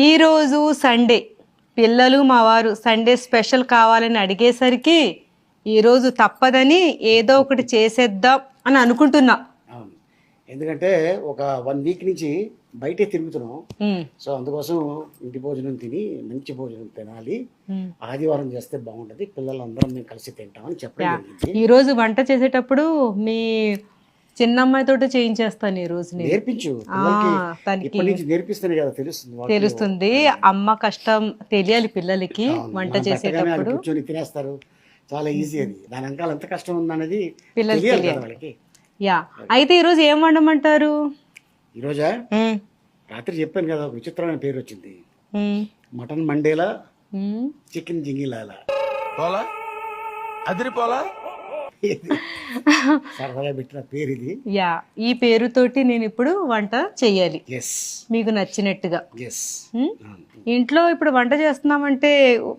ఈరోజు సండే, పిల్లలు మా వారు సండే స్పెషల్ కావాలని అడిగేసరికి ఈరోజు తప్పదని ఏదో ఒకటి చేసేద్దాం అని అనుకుంటున్నా. అవును, ఎందుకంటే ఒక 1 వీక్ నుంచి బయటే తిరుగుతున్నాం. సో అందుకోసం ఇంటి భోజనం తిని మంచి భోజనం తినాలి, ఆదివారం చేస్తే బాగుంటది, పిల్లలందరం మేము కలిసి తింటామని చెప్పడం జరిగింది. ఈ రోజు వంట చేసేటప్పుడు మీ చిన్నమ్మాయితో చేయించేస్తాను. ఈ రోజు నేర్పించు, ఇప్పటి నుంచి నేర్పిస్తేనే కదా తెలుస్తుంది. అమ్మ కష్టం తెలియాలి పిల్లలకి. వంట చేసేటప్పుడు కూర్చొని తినేస్తారు, చాలా ఈజీ. అది దాని వెనకాల ఎంత కష్టం ఉందనేది పిల్లలకి తెలియాలి వాళ్ళకి. యా, అయితే ఈరోజు ఏం వండమంటారు? ఈరోజా రాత్రి చెప్పాను కదా, ఒక విచిత్రమైన పేరు వచ్చింది. మటన్ మండేలా, చికెన్ జింగిలాలా. పోలా అదిరిపోలా సరదాగా పెట్టిన పేరు ఇది. యా, ఈ పేరుతోటి నేను ఇప్పుడు వంట చెయ్యాలి ఎస్, మీకు నచ్చినట్టుగా. ఎస్. ఇంట్లో ఇప్పుడు వంట చేస్తున్నామంటే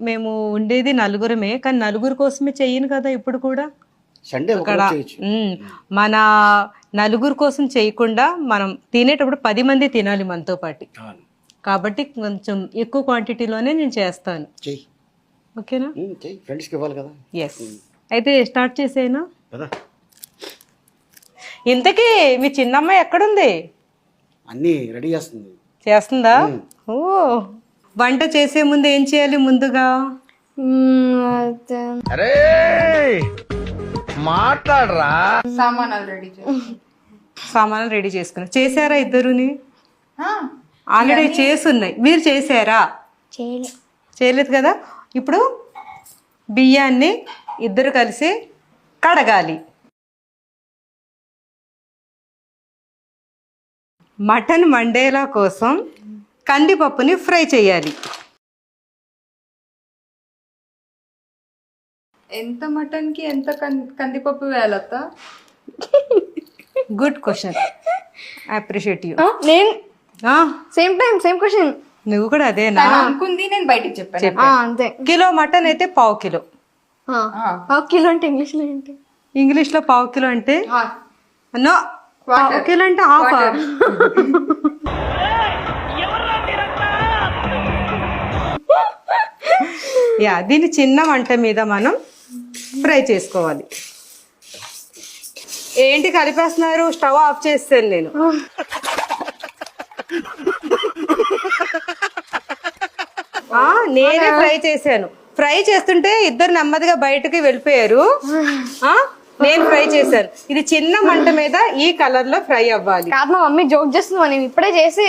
మేము ఉండేది నలుగురమే, కానీ నలుగురు కోసమే చెయ్యను కదా ఇప్పుడు కూడా. సండే అక్కడ మన నలుగురు కోసం చేయకుండా మనం తినేటప్పుడు 10 మంది తినాలి మనతో పాటు, కాబట్టి కొంచెం ఎక్కువ క్వాంటిటీలోనే నేను చేస్తాను. ఓకేనా? ఫ్రెండ్స్కి ఇవ్వాలి కదా. ఎస్, అయితే స్టార్ట్ చేసేనా? ఇంతకీ మీ చిన్నమ్మాయి ఎక్కడుంది? అన్నీ రెడీ చేస్తుంది. చేస్తుందా? ఓ, వంట చేసే ముందు ఏం చేయాలి? ముందుగా అరే మాట్లాడరా, సామాన్లు రెడీ చేసుకున్నా. చేశారా ఇద్దరుని? ఆల్రెడీ చేసున్నాయి. మీరు చేశారా? చేయలేదు కదా. ఇప్పుడు బియ్యాన్ని ఇద్దరు కలిసి కడగాలి. మటన్ మండేలా కోసం కందిపప్పుని ఫ్రై చేయాలి. ఎంత మటన్ కి ఎంత కందిపప్పు వేయాలత్త? Good question, appreciate you. నేను సేమ్ టైం సేమ్ క్వశ్చన్. నువ్వు కూడా అదేనా అనుకుంది? నేను బయటికి చెప్పాను అంతే. కిలో మటన్ అయితే 1/4 కిలో. 1/2 కిలో అంటే ఇంగ్లీష్ లో ఏంటి? ఇంగ్లీష్ లో 1/2 కిలో అంటే నో, 1/2 కిలో అంటే హాఫ్. యా, దీన్ని చిన్న వంట మీద మనం ఫ్రై చేసుకోవాలి. ఏంటి కలిపేస్తున్నారు? స్టవ్ ఆఫ్ చేస్తాను నేను. నేనే ఫ్రై చేశాను. ఫ్రై చేస్తుంటే ఇద్దరు నెమ్మదిగా బయటకి వెళ్ళిపోయారు. నేను ఫ్రై చేశాను. ఇది చిన్న మంట మీద ఈ కలర్ లో ఫ్రై అవ్వాలి. కాదు, మా మమ్మీ జోక్ చేస్తుంది. మనం ఇప్పుడే చేసి